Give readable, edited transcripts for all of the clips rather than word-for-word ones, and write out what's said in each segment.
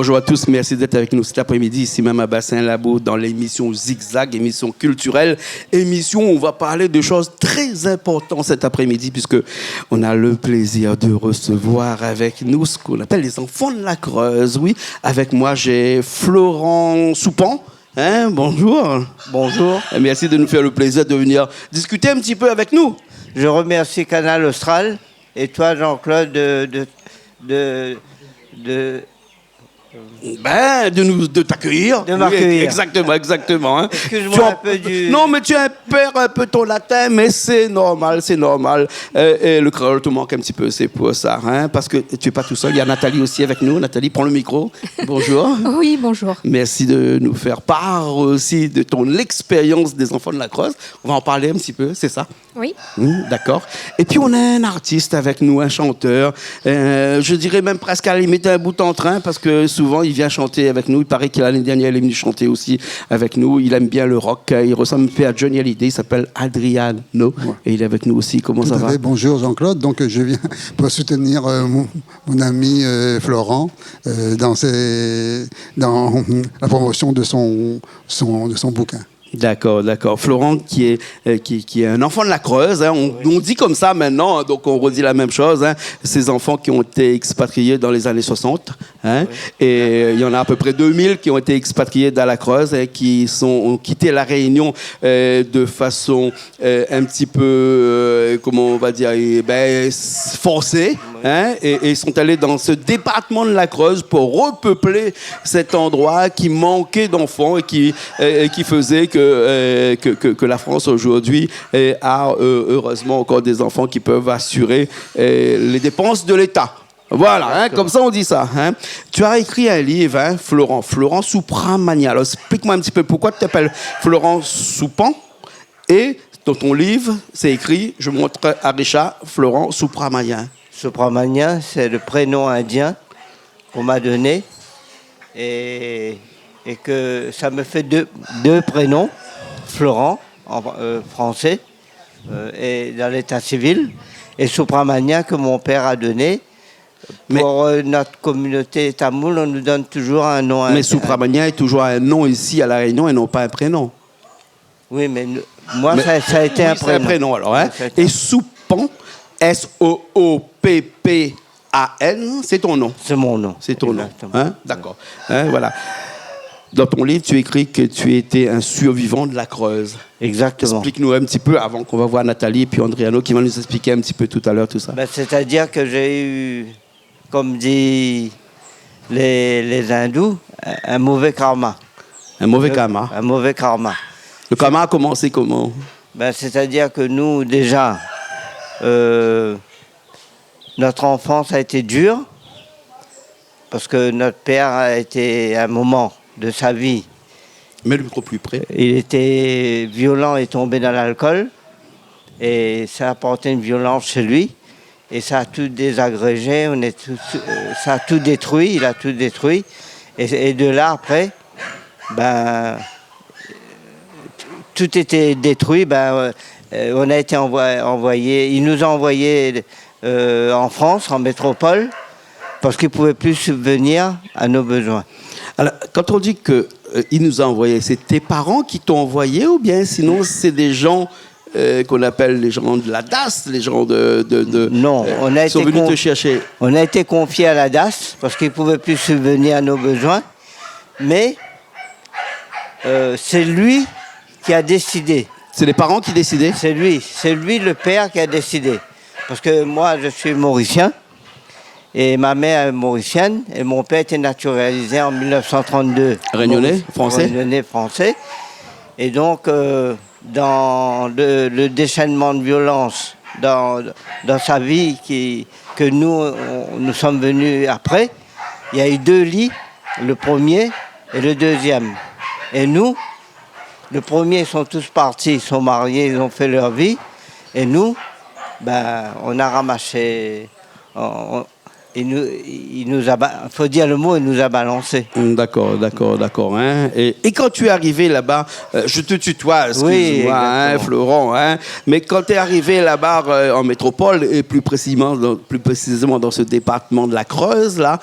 Bonjour à tous, merci d'être avec nous cet après-midi, ici même à Bassin-Labo, dans l'émission Zigzag, émission culturelle, émission où on va parler de choses très importantes cet après-midi, puisque on a le plaisir de recevoir avec nous ce qu'on appelle les enfants de la Creuse. Oui, avec moi, j'ai Florent Soupan. Bonjour. Bonjour. Merci de nous faire le plaisir de venir discuter un petit peu avec nous. Je remercie Canal Austral et toi, Jean-Claude, de t'accueillir. De m'accueillir. Oui, exactement. Hein. Excuse-moi un peu du... Non, mais tu perds un peu ton latin, mais c'est normal. Et le créole te manque un petit peu, c'est pour ça. Hein, parce que tu n'es pas tout seul, il y a Nathalie aussi avec nous. Nathalie, prends le micro. Bonjour. Oui, bonjour. Merci de nous faire part aussi de ton expérience des enfants de la Creuse. On va en parler un petit peu, c'est ça? Oui. D'accord. Et puis, on a un artiste avec nous, un chanteur. Je dirais même presque à la limite un bout en train, parce que souvent, il vient chanter avec nous. Il paraît qu'il l'année dernière, il est venu chanter aussi avec nous. Il aime bien le rock. Il ressemble un peu à Johnny Hallyday. Il s'appelle Adriano. Ouais. Et il est avec nous aussi. Comment ça va? Bonjour Jean-Claude. Donc, je viens pour soutenir mon ami Florent dans la promotion de son bouquin. D'accord. Florent, qui est un enfant de la Creuse, hein, on dit comme ça maintenant, donc on redit la même chose. Hein, ces enfants qui ont été expatriés dans les années 60, hein, oui. Et il y en a à peu près 2000 qui ont été expatriés dans la Creuse et qui ont quitté la Réunion de façon un petit peu, comment on va dire, forcée. Hein, et sont allés dans ce département de la Creuse pour repeupler cet endroit qui manquait d'enfants et qui faisait que la France aujourd'hui a heureusement encore des enfants qui peuvent assurer les dépenses de l'État. Voilà, hein, comme ça on dit ça. Hein. Tu as écrit un livre, hein, Florent Soupramania. Alors explique-moi un petit peu pourquoi tu t'appelles Florent Soupan et dans ton livre, c'est écrit, je montre à Richard, Florent Soupramania. Soupramania, c'est le prénom indien qu'on m'a donné et que ça me fait deux prénoms, Florent en français et dans l'état civil, et Soupramania que mon père a donné. Pour notre communauté tamoule, on nous donne toujours un nom. Mais Soupramania est toujours un nom ici à La Réunion et non pas un prénom. Oui, mais moi, ça a été un prénom. C'est un prénom alors. Hein? Et Soupan, S-O-O-P-P-A-N, c'est ton nom. C'est mon nom. C'est ton nom. Hein? D'accord. Hein, voilà. Dans ton livre, tu écris que tu étais un survivant de la Creuse. Exactement. Explique-nous un petit peu, avant qu'on va voir Nathalie et puis Adriano qui va nous expliquer un petit peu tout à l'heure tout ça. C'est-à-dire que j'ai eu, comme disent les hindous, un mauvais karma. Un mauvais karma. Un mauvais karma. Le karma a commencé comment? C'est-à-dire que nous, déjà, notre enfance a été dure, parce que notre père a été, à un moment de sa vie, mets le micro plus près. Il était violent et tombé dans l'alcool, et ça a apporté une violence chez lui, et ça a tout désagrégé, ça a tout détruit, il a tout détruit, et de là après, tout était détruit, on a été envoyé, il nous a envoyés en France, en métropole, parce qu'il ne pouvait plus subvenir à nos besoins. Alors, quand on dit qu'il nous a envoyés, c'est tes parents qui t'ont envoyé ou bien sinon c'est des gens qu'on appelle les gens de la DAS, les gens Non, qui sont venus te chercher? On a été confiés à la DAS parce qu'ils ne pouvaient plus subvenir à nos besoins, mais c'est lui qui a décidé. C'est les parents qui décidaient? C'est lui le père qui a décidé. Parce que moi, je suis mauricien, et ma mère est mauricienne, et mon père était naturalisé en 1932. Réunionnais, français? Réunionnais, français. Et donc, dans le déchaînement de violence dans sa vie que nous sommes venus après, il y a eu 2 lits, le premier et le deuxième. Et nous, le premier, ils sont tous partis, ils sont mariés, ils ont fait leur vie. Et nous, on a ramassé... Il nous a, faut dire le mot, il nous a balancé. D'accord. Hein. Et quand tu es arrivé là-bas, je te tutoie, excuse-moi, hein, Florent, hein, mais quand tu es arrivé là-bas en métropole, et plus précisément dans ce département de la Creuse, là,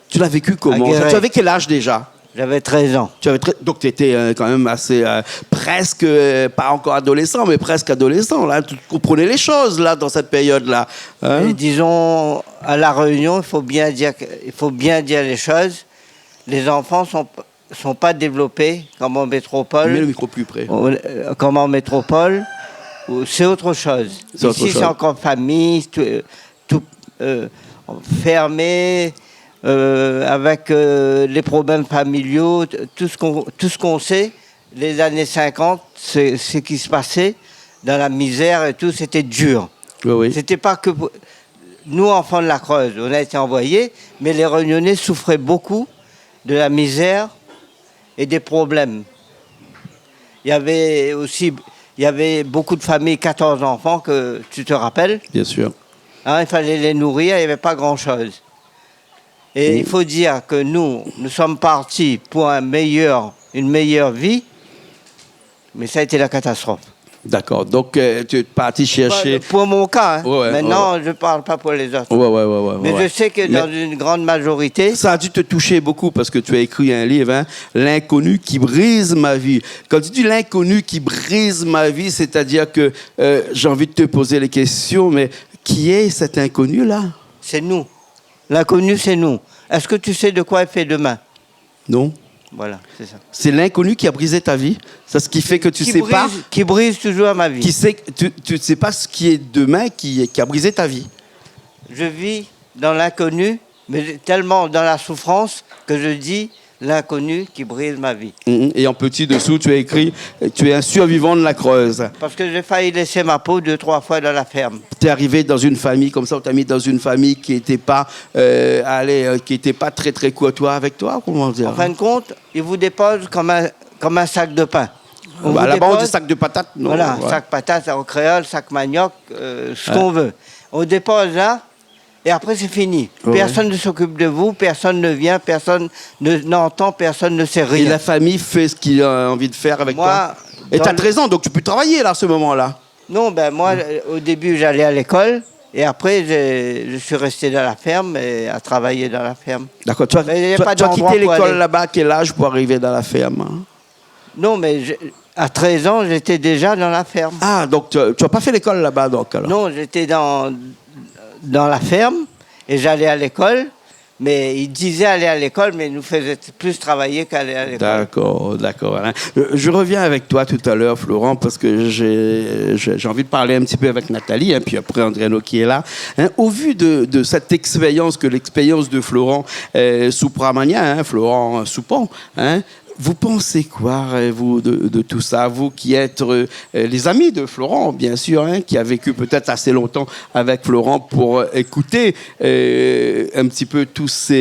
Tu l'as vécu comment? Guéret. Tu avais quel âge déjà? J'avais 13 ans. Donc, tu étais quand même assez, presque, pas encore adolescent, mais presque adolescent. Là. Tu comprenais les choses, là, dans cette période-là. Hein? Et disons, à La Réunion, il faut bien dire les choses. Les enfants sont pas développés comme en métropole. Mets le micro plus près. Comme en métropole, c'est autre chose. Ici, c'est encore famille, tout fermé, avec les problèmes familiaux, tout ce qu'on sait. Les années 50, c'est ce qui se passait dans la misère et tout, c'était dur. Oui, oui. C'était pas que nous, enfants de la Creuse, on a été envoyés, mais les Réunionnais souffraient beaucoup de la misère et des problèmes. Il y avait beaucoup de familles, 14 enfants, que tu te rappelles. Bien sûr. Hein, il fallait les nourrir, il n'y avait pas grand-chose. Et il faut dire que nous sommes partis pour une meilleure vie, mais ça a été la catastrophe. D'accord. Donc, tu es parti chercher... Pour mon cas, hein. Ouais, maintenant, je ne parle pas pour les autres. Ouais. Mais je sais que dans une grande majorité... Ça a dû te toucher beaucoup parce que tu as écrit un livre, hein, L'inconnu qui brise ma vie. Quand tu dis l'inconnu qui brise ma vie, c'est-à-dire que j'ai envie de te poser les questions, mais qui est cet inconnu-là? C'est nous. L'inconnu, c'est nous. Est-ce que tu sais de quoi est fait demain? Non. Voilà, c'est ça. C'est l'inconnu qui a brisé ta vie. C'est ce qui fait que tu sais pas... Qui brise toujours ma vie. Tu ne sais pas ce qui est demain qui a brisé ta vie. Je vis dans l'inconnu, mais tellement dans la souffrance que je dis l'inconnu qui brise ma vie. Et en petit dessous, tu as écrit « Tu es un survivant de la Creuse ». Parce que j'ai failli laisser ma peau 2-3 fois dans la ferme. Tu es arrivé dans une famille comme ça, on t'a mis dans une famille qui n'était pas, pas très très courtois avec toi, comment dire? En fin de compte, ils vous déposent comme un sac de pain. Là-bas, on dit sac de patates. Non, voilà, sac patates en créole, sac manioc, ce qu'on veut. On dépose là, et après c'est fini. Personne ne s'occupe de vous, personne ne vient, personne n'entend, personne ne sait rien. Et la famille fait ce qu'il a envie de faire avec toi. Et tu as 13 ans, donc tu peux travailler là, à ce moment-là. Non, ben moi, au début, j'allais à l'école. Et après, je suis resté dans la ferme et à travailler dans la ferme. D'accord. Tu as quitté l'école là-bas à quel âge pour arriver dans la ferme? Hein? Non, mais à 13 ans, j'étais déjà dans la ferme. Ah, donc tu n'as pas fait l'école là-bas, donc alors? Non, j'étais dans la ferme et j'allais à l'école. Mais il disait aller à l'école, mais il nous faisait plus travailler qu'aller à l'école. D'accord. Hein. Je reviens avec toi tout à l'heure, Florent, parce que j'ai envie de parler un petit peu avec Nathalie, hein, puis après Andréano qui est là. Hein, au vu de cette expérience, l'expérience de Florent Soupramania, hein, Florent Soupon, hein, vous pensez quoi, vous, de tout ça? Vous qui êtes les amis de Florent, bien sûr, hein, qui a vécu peut-être assez longtemps avec Florent pour écouter un petit peu tous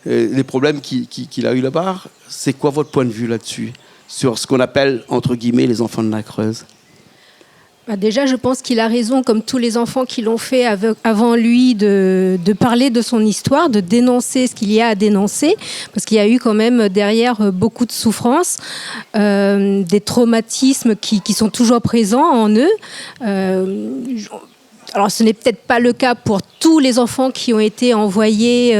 les problèmes qu'il a eu là-bas. C'est quoi votre point de vue là-dessus, sur ce qu'on appelle, entre guillemets, les enfants de la Creuse? Déjà, je pense qu'il a raison, comme tous les enfants qui l'ont fait avant lui, de parler de son histoire, de dénoncer ce qu'il y a à dénoncer, parce qu'il y a eu quand même derrière beaucoup de souffrances, des traumatismes qui sont toujours présents en eux. Alors, ce n'est peut-être pas le cas pour tous les enfants qui ont été envoyés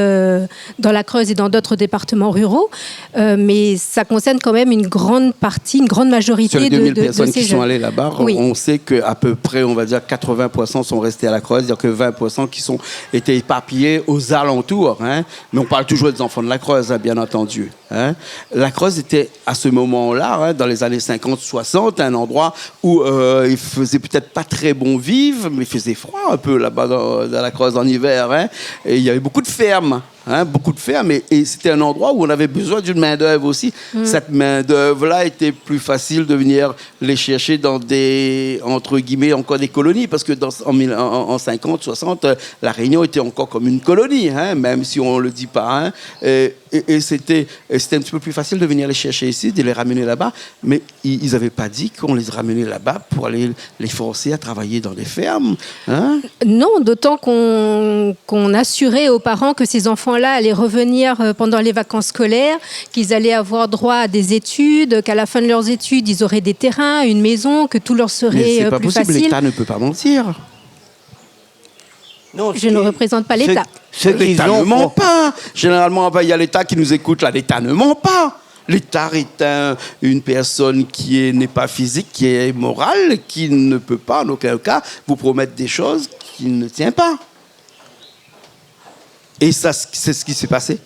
dans la Creuse et dans d'autres départements ruraux, mais ça concerne quand même une grande partie, une grande majorité de ces jeunes. Sur les 2000 personnes qui sont allées là-bas, oui. On sait qu'à peu près, on va dire 80% sont restés à la Creuse, c'est-à-dire que 20% qui étaient éparpillés aux alentours. Hein. Mais on parle toujours des enfants de la Creuse, hein, bien entendu. Hein. La Creuse était, à ce moment-là, hein, dans les années 50-60, un endroit où il faisait peut-être pas très bon vivre, mais il faisait froid un peu là-bas dans la Creuse en hiver. Hein. Et il y avait beaucoup de fermes. Hein, beaucoup de fermes, et c'était un endroit où on avait besoin d'une main-d'œuvre aussi. Cette main-d'œuvre-là était plus facile de venir les chercher dans des, entre guillemets, encore des colonies, parce que en 50, 60, la Réunion était encore comme une colonie, hein, même si on ne le dit pas. Hein, et c'était un petit peu plus facile de venir les chercher ici, de les ramener là-bas, mais ils n'avaient pas dit qu'on les ramenait là-bas pour aller les forcer à travailler dans des fermes. Hein. Non, d'autant qu'on assurait aux parents que ces enfants-là allaient revenir pendant les vacances scolaires, qu'ils allaient avoir droit à des études, qu'à la fin de leurs études, ils auraient des terrains, une maison, que tout leur serait plus facile. Mais c'est pas possible, l'État ne peut pas mentir. Non, Je ne représente pas l'État. L'État ne ment pas. Généralement, il y a l'État qui nous écoute là. L'État ne ment pas. L'État est une personne qui n'est pas physique, qui est morale, qui ne peut pas, en aucun cas, vous promettre des choses qu'il ne tient pas. Et ça, c'est ce qui s'est passé.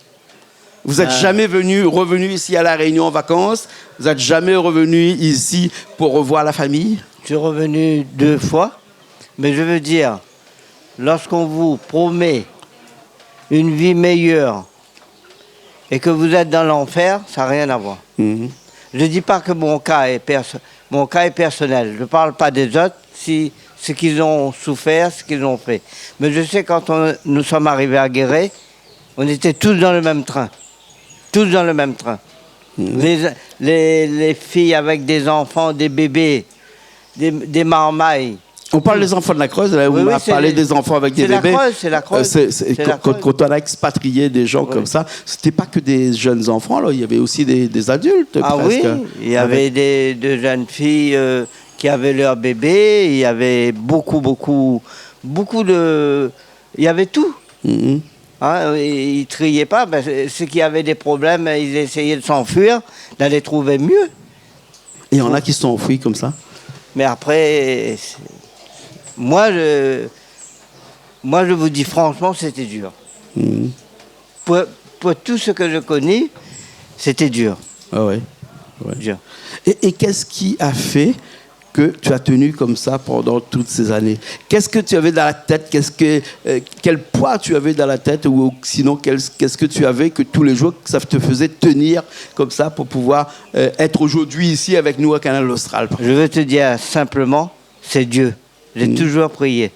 Vous n'êtes jamais revenu ici à La Réunion en vacances. Vous n'êtes jamais revenu ici pour revoir la famille. Je suis revenu 2 fois. Mais je veux dire, lorsqu'on vous promet une vie meilleure et que vous êtes dans l'enfer, ça n'a rien à voir. Mhm. Je ne dis pas que mon cas est personnel. Je ne parle pas des autres, ce qu'ils ont souffert, ce qu'ils ont fait. Mais je sais quand nous sommes arrivés à Guéret, on était tous dans le même train. Tous dans le même train. Mhm. Les filles avec des enfants, des bébés, des marmailles. On parle des enfants de la Creuse, là, Oui, on oui, a parlé des enfants avec des bébés. C'est la Creuse. Quand on a expatrié des gens comme ça, c'était pas que des jeunes enfants, là, il y avait aussi des adultes. Ah presque. oui, il y avait de jeunes filles qui avaient leur bébé, il y avait beaucoup de... Il y avait tout. Mhm. Hein, ils ne triaient pas, ben, ceux qui avaient des problèmes, ils essayaient de s'enfuir, d'aller trouver mieux. Et il y en a qui se sont enfuis comme ça. Mais après, moi je vous dis franchement, c'était dur. Mhm. Pour tout ce que je connais, c'était dur. Ah ouais. Ouais. Dur. Et qu'est-ce qui a fait que tu as tenu comme ça pendant toutes ces années? Qu'est-ce que tu avais dans la tête? Quel poids tu avais dans la tête? Ou sinon, qu'est-ce que tu avais que tous les jours, que ça te faisait tenir comme ça pour pouvoir être aujourd'hui ici avec nous à Canal Austral? Je veux te dire simplement, c'est Dieu. J'ai toujours prié.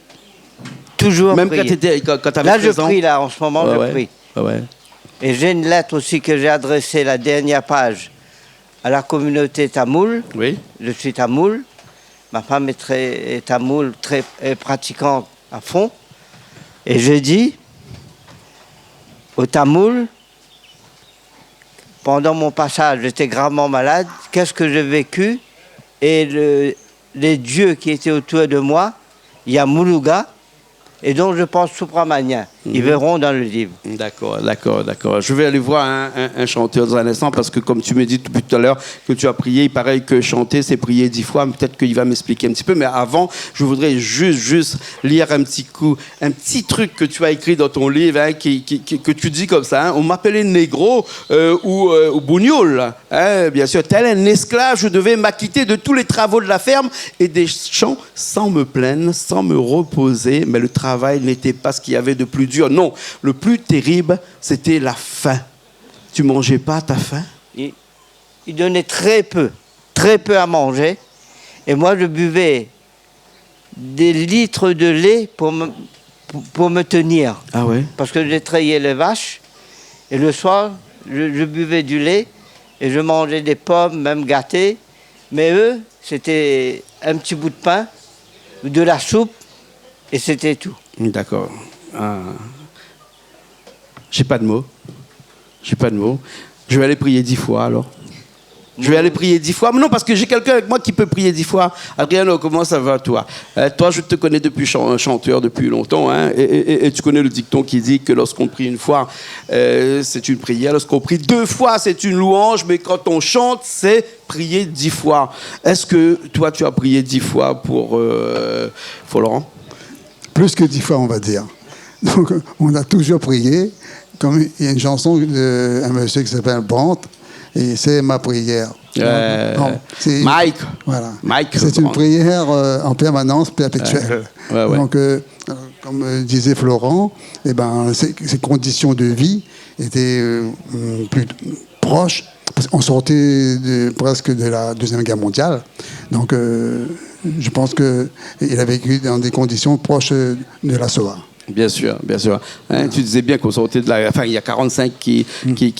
Toujours Même prié. quand tu avais Là, je 13 ans? prie, là, en ce moment, je prie. Ouais. Et j'ai une lettre aussi que j'ai adressée, la dernière page, à la communauté tamoule. Oui. Je suis tamoule. Ma femme est tamoule, est pratiquante à fond. Et je dis au tamoule, pendant mon passage, j'étais gravement malade, qu'est-ce que j'ai vécu? Et les dieux qui étaient autour de moi, il y a Muluga, et donc je pense Supramania. Ils verront dans le livre. D'accord. Je vais aller voir un chanteur dans un instant parce que comme tu me dis depuis tout à l'heure que tu as prié, il paraît que chanter c'est prier 10 fois, peut-être qu'il va m'expliquer un petit peu, mais avant, je voudrais juste lire un petit truc que tu as écrit dans ton livre, hein, que tu dis comme ça, hein, on m'appelait négro ou bougnoul, hein, bien sûr, tel un esclave, je devais m'acquitter de tous les travaux de la ferme et des champs sans me plaindre, sans me reposer, mais le travail n'était pas ce qu'il y avait de plus dur. Non, le plus terrible, c'était la faim. Tu mangeais pas à ta faim? Il donnait très peu à manger. Et moi, je buvais des litres de lait pour me tenir. Ah ouais? Parce que j'ai trayé les vaches. Et le soir, je buvais du lait et je mangeais des pommes, même gâtées. Mais eux, c'était un petit bout de pain, de la soupe, et c'était tout. D'accord. J'ai pas de mots. Je vais aller prier 10 fois alors. Je vais aller prier 10 fois. Mais non, parce que j'ai quelqu'un avec moi qui peut prier 10 fois. Adriano, comment ça va, toi? Toi, je te connais depuis chanteur depuis longtemps. Hein, et tu connais le dicton qui dit que lorsqu'on prie une fois, c'est une prière. Lorsqu'on prie 2 fois, c'est une louange. Mais quand on chante, c'est prier 10 fois. Est-ce que toi, tu as prié 10 fois pour Laurent? Plus que 10 fois, on va dire. Donc, on a toujours prié. Comme il y a une chanson d'un monsieur qui s'appelle Brandt, et c'est ma prière. Mike. Voilà. Mike. C'est une prière en permanence, perpétuelle. Ouais. Donc, comme disait Florent, eh ben, ces conditions de vie étaient plus proches. On sortait presque de la Deuxième Guerre mondiale. Donc, je pense qu'il a vécu dans des conditions proches de la Shoah. Bien sûr. Hein, tu disais bien qu'on sortait de la... Enfin, il y a 45 qui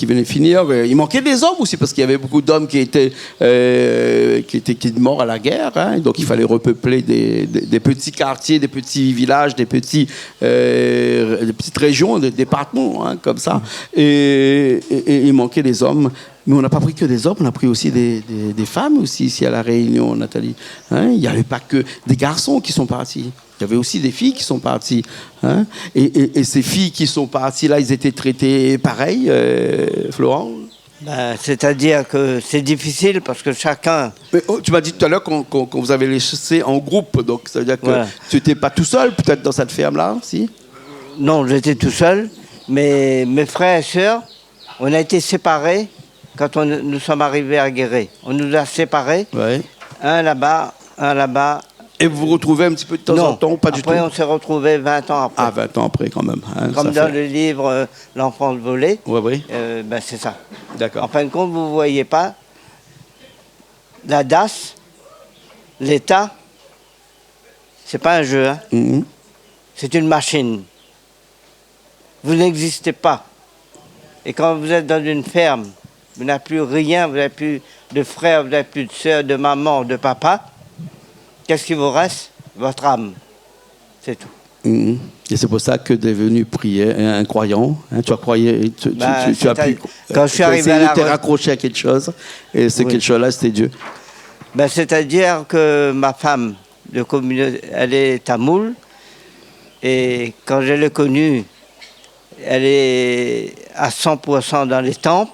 venaient finir. Il manquait des hommes aussi, parce qu'il y avait beaucoup d'hommes qui étaient morts à la guerre. Hein, donc, il fallait repeupler des petits quartiers, des petits villages, des petites régions, des départements, hein, comme ça. Et il manquait des hommes. Mais on n'a pas pris que des hommes, on a pris aussi des femmes aussi ici à La Réunion, Nathalie. Hein, il n'y avait pas que des garçons qui sont partis. Il y avait aussi des filles qui sont parties. Hein, et ces filles qui sont parties, là, ils étaient traités pareil, Florent? C'est-à-dire que c'est difficile parce que chacun... Mais, tu m'as dit tout à l'heure qu'on vous avait laissé en groupe, donc ça veut dire que Voilà. tu n'étais pas tout seul peut-être dans cette ferme-là, si? Non, j'étais tout seul, mais mes frères et sœurs, on a été séparés quand nous sommes arrivés à Guéret. On nous a séparés, Ouais. un là-bas, un là-bas. Et vous vous retrouvez un petit peu de temps en temps, pas du tout? Après, on s'est retrouvés 20 ans après. Ah, 20 ans après quand même. Hein, Comme ça dans le livre L'enfance volée, Oui. c'est ça. D'accord. En fin de compte, vous ne voyez pas, la DAS, l'État, c'est pas un jeu, hein. Mhm. C'est une machine. Vous n'existez pas. Et quand vous êtes dans une ferme, vous n'avez plus rien, vous n'avez plus de frères, vous n'avez plus de sœurs, de maman, de papa. Qu'est-ce qui vous reste? Votre âme. C'est tout. Mhm. Et c'est pour ça que tu es venu prier, un croyant. Hein, tu as croyé, tu as pu. Quand je suis tu as arrivé essayé à la de te raccrocher à quelque chose, et ce quelque chose-là, c'était Dieu. C'est-à-dire que ma femme de communauté, elle est tamoule, et quand je l'ai connue, elle est à 100% dans les temples,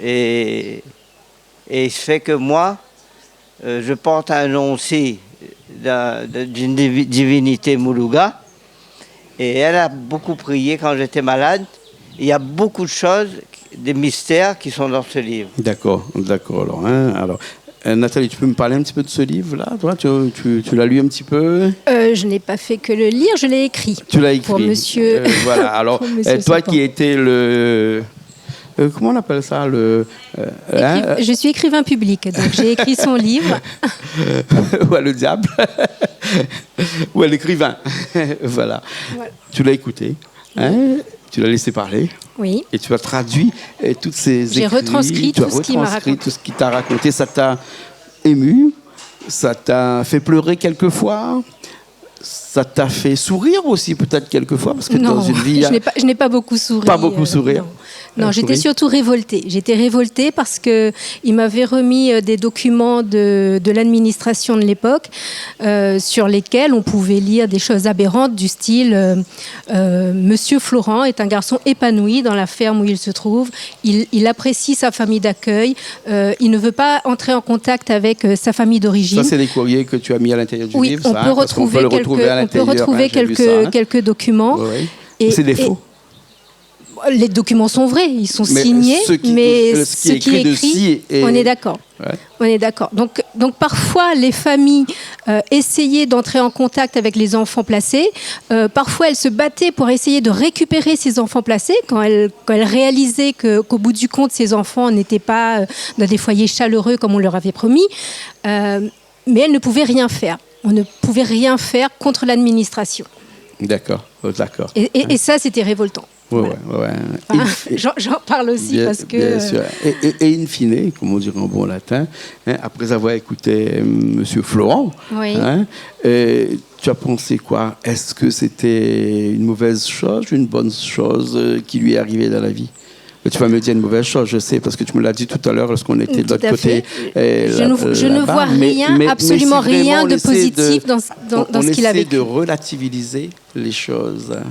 et il se fait que moi, je porte un nom aussi d'une divinité Muluga, et elle a beaucoup prié quand j'étais malade. Il y a beaucoup de choses, des mystères qui sont dans ce livre. D'accord. Alors, hein, Nathalie, tu peux me parler un petit peu de ce livre-là? Toi, tu l'as lu un petit peu? Je n'ai pas fait que le lire, je l'ai écrit. Tu l'as écrit. Pour monsieur. Voilà. Alors, pour monsieur toi Sapin. qui étais le. Comment on appelle ça Je suis écrivain public, donc j'ai écrit son livre. Ouais, le diable. Ouais, l'écrivain. Voilà. Tu l'as écouté, hein, tu l'as laissé parler. Oui. Et tu as traduit toutes ces écrits. J'ai retranscrit tu as tout ce qu'il m'a retranscrit raconté. tout ce qu'il t'a raconté. Ça t'a ému, ça t'a fait pleurer quelquefois, ça t'a fait sourire aussi peut-être quelquefois, parce que Non, dans une vie... je n'ai pas beaucoup souri. Pas beaucoup sourire. Non, j'étais Souri. surtout révoltée. J'étais révoltée parce qu'il m'avait remis des documents de l'administration de l'époque sur lesquels on pouvait lire des choses aberrantes du style Monsieur Florent est un garçon épanoui dans la ferme où il se trouve. Il apprécie sa famille d'accueil. Il ne veut pas entrer en contact avec sa famille d'origine. Ça, c'est des courriers que tu as mis à l'intérieur du livre, on ça, peut hein, parce qu'on peut le retrouver à l'intérieur. J'ai vu ça, hein. quelques documents. Oui. Et- C'est des et- faux. Les documents sont vrais, ils sont Mais signés, ce qui- mais ce qui est écrit dessus est- on est d'accord. Ouais. On est d'accord. Donc parfois, les familles essayaient d'entrer en contact avec les enfants placés. Parfois, elles se battaient pour essayer de récupérer ces enfants placés quand elles réalisaient qu'au bout du compte, ces enfants n'étaient pas dans des foyers chaleureux comme on leur avait promis. Mais elles ne pouvaient rien faire. On ne pouvait rien faire contre l'administration. D'accord. Et ça, c'était révoltant. Ouais. Enfin, j'en parle aussi parce que... Bien sûr. Et in fine, comme on dirait en bon latin, hein, après avoir écouté Monsieur Florent, Oui. hein, tu as pensé quoi? Est-ce que c'était une mauvaise chose, une bonne chose qui lui est arrivée dans la vie? Tu vas me dire une mauvaise chose, je sais, parce que tu me l'as dit tout à l'heure lorsqu'on était de Tout l'autre à côté. fait. Je ne vois rien, absolument si vraiment rien on de essaie positif dans ce qu'il a On essaie vécu. de relativiser les choses. Hein.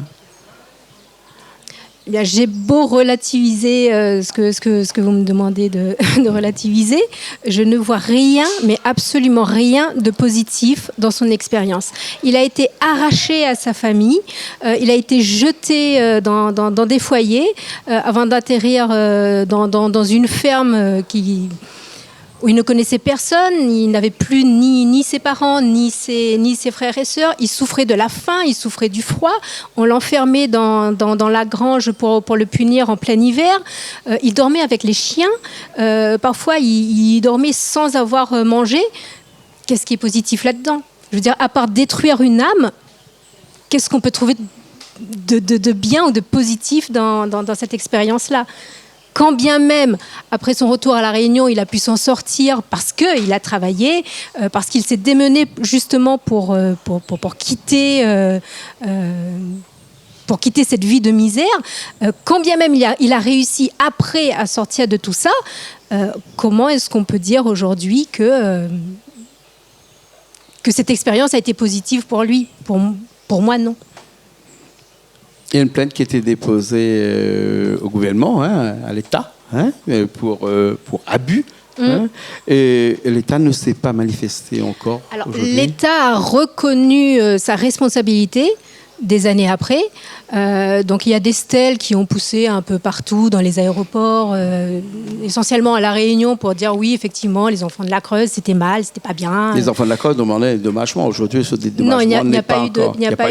Eh bien, j'ai beau relativiser ce que vous me demandez de relativiser, je ne vois rien, mais absolument rien de positif dans son expérience. Il a été arraché à sa famille, il a été jeté dans des foyers avant d'atterrir dans une ferme où il ne connaissait personne, il n'avait plus ni ses parents, ni ses frères et sœurs. Il souffrait de la faim, il souffrait du froid. On l'enfermait dans la grange pour le punir en plein hiver. Il dormait avec les chiens. Parfois, il dormait sans avoir mangé. Qu'est-ce qui est positif là-dedans? Je veux dire, à part détruire une âme, qu'est-ce qu'on peut trouver de bien ou de positif dans cette expérience-là? Quand bien même, après son retour à La Réunion, il a pu s'en sortir parce qu'il a travaillé, parce qu'il s'est démené justement pour quitter pour quitter cette vie de misère, quand bien même il a réussi après à sortir de tout ça, comment est-ce qu'on peut dire aujourd'hui que cette expérience a été positive pour lui? Pour moi, non. Il y a une plainte qui a été déposée au gouvernement, hein, à l'État, hein, pour abus. Hein, et l'État ne s'est pas manifesté encore. Alors, l'État a reconnu sa responsabilité des années après. Donc il y a des stèles qui ont poussé un peu partout dans les aéroports, essentiellement à La Réunion, pour dire oui, effectivement, les enfants de la Creuse, c'était mal, c'était pas bien. Les enfants de la Creuse demandaient des dédommagements. Aujourd'hui, ce dédommagement non, il n'y a pas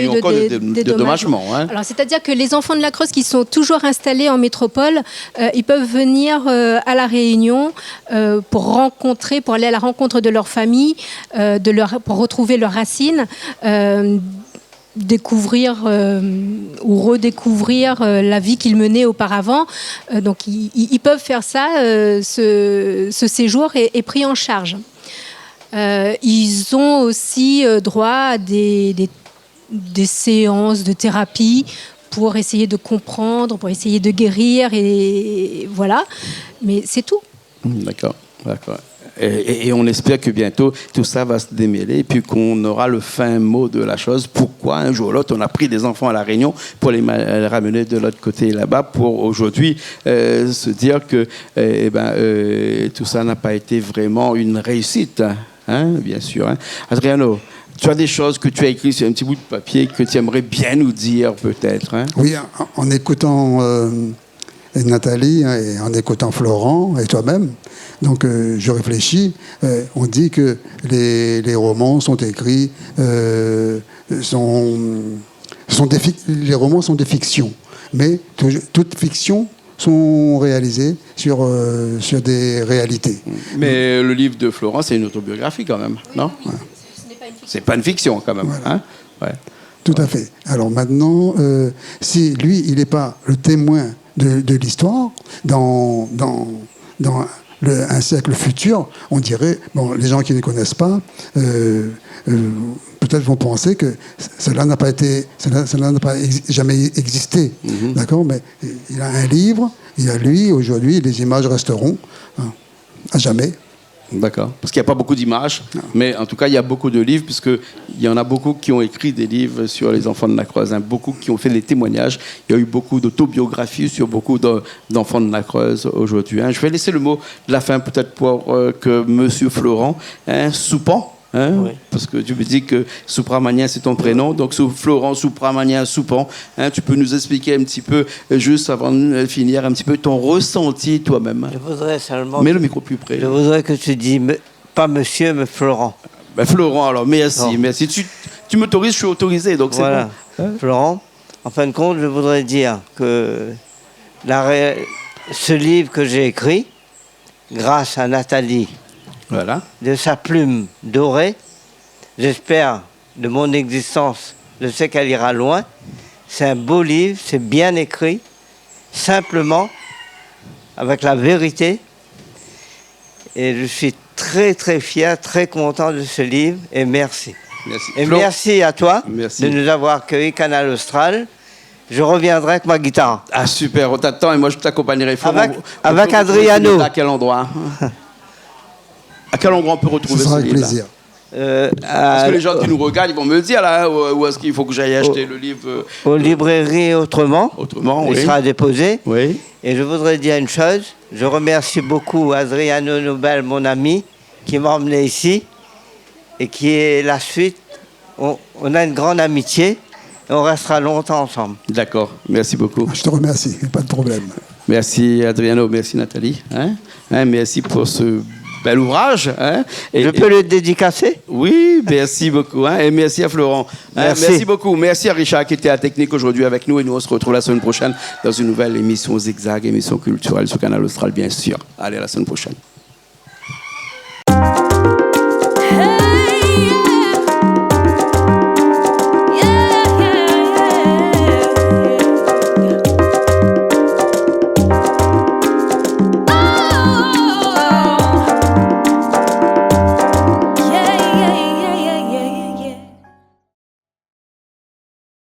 eu de dédommagement. Hein. Alors, c'est-à-dire que les enfants de la Creuse qui sont toujours installés en métropole, ils peuvent venir à La Réunion pour aller à la rencontre de leur famille, pour retrouver leurs racines, découvrir ou redécouvrir la vie qu'ils menaient auparavant. Donc ils peuvent faire ça, ce séjour est pris en charge. Ils ont aussi droit à des séances de thérapie pour essayer de comprendre, pour essayer de guérir, et voilà. Mais c'est tout. D'accord. Et on espère que bientôt tout ça va se démêler et puis qu'on aura le fin mot de la chose. Pourquoi un jour ou l'autre on a pris des enfants à La Réunion pour les ramener de l'autre côté là-bas pour aujourd'hui se dire que tout ça n'a pas été vraiment une réussite, hein, bien sûr. Hein. Adriano, tu as des choses que tu as écrites sur un petit bout de papier que tu aimerais bien nous dire peut-être, hein? Oui, en écoutant Nathalie et en écoutant Florent et toi-même. Donc je réfléchis, on dit que les romans sont écrits, les romans sont des fictions, mais toutes fictions sont réalisées sur des réalités. Mais le livre de Florent, c'est une autobiographie quand même, non? Oui. Ce n'est pas une fiction. C'est pas une fiction quand même. Voilà. Hein? Ouais. Tout à fait. Alors maintenant, si lui, il n'est pas le témoin de l'histoire, dans un siècle futur, on dirait, bon, les gens qui ne connaissent pas, peut-être vont penser que cela n'a pas jamais existé, d'accord? Mais il a un livre, il a lui, aujourd'hui, les images resteront à jamais. D'accord. Parce qu'il n'y a pas beaucoup d'images, mais en tout cas, il y a beaucoup de livres, puisqu'il y en a beaucoup qui ont écrit des livres sur les enfants de la Creuse, hein, beaucoup qui ont fait des témoignages. Il y a eu beaucoup d'autobiographies sur beaucoup d'enfants de la Creuse aujourd'hui. Hein. Je vais laisser le mot de la fin peut-être pour que Monsieur Florent, hein, Soupan, hein, oui. Parce que tu me dis que Soupramanien, c'est ton prénom, donc Florent Soupramanien Soupan, hein, tu peux nous expliquer un petit peu, juste avant de finir, un petit peu ton ressenti toi-même. Je voudrais seulement... Mets le micro plus près. Je voudrais que tu dis, pas monsieur, mais Florent. Ben Florent, alors merci, non. Merci. Tu m'autorises, je suis autorisé, donc voilà. C'est bon. Hein? Florent, en fin de compte, je voudrais dire que ce livre que j'ai écrit, grâce à Nathalie, voilà, de sa plume dorée, j'espère, de mon existence, je sais qu'elle ira loin. C'est un beau livre, c'est bien écrit, simplement, avec la vérité. Et je suis très très fier, très content de ce livre, et merci. Merci. Et Flo, merci à toi de nous avoir accueillis, Canal Austral. Je reviendrai avec ma guitare. Ah super, on t'attend et moi je t'accompagnerai. Avec Adriano. À quel endroit? À quel endroit on peut retrouver ce livre? Avec plaisir. Est-ce que les gens qui nous regardent, ils vont me le dire là, ou est-ce qu'il faut que j'aille acheter le livre aux librairies Autrement, oui. Il sera déposé. Oui. Et je voudrais dire une chose, je remercie beaucoup Adriano Nobel, mon ami, qui m'a emmené ici, et qui est la suite. On a une grande amitié, et on restera longtemps ensemble. D'accord, merci beaucoup. Je te remercie, pas de problème. Merci Adriano, merci Nathalie. Merci pour ce bel ouvrage. Je peux le dédicacer? Oui, merci beaucoup. Et merci à Florent. Merci beaucoup. Merci à Richard qui était à Technique aujourd'hui avec nous. Et nous, on se retrouve la semaine prochaine dans une nouvelle émission Zigzag, émission culturelle sur Canal Austral, bien sûr. Allez, à la semaine prochaine.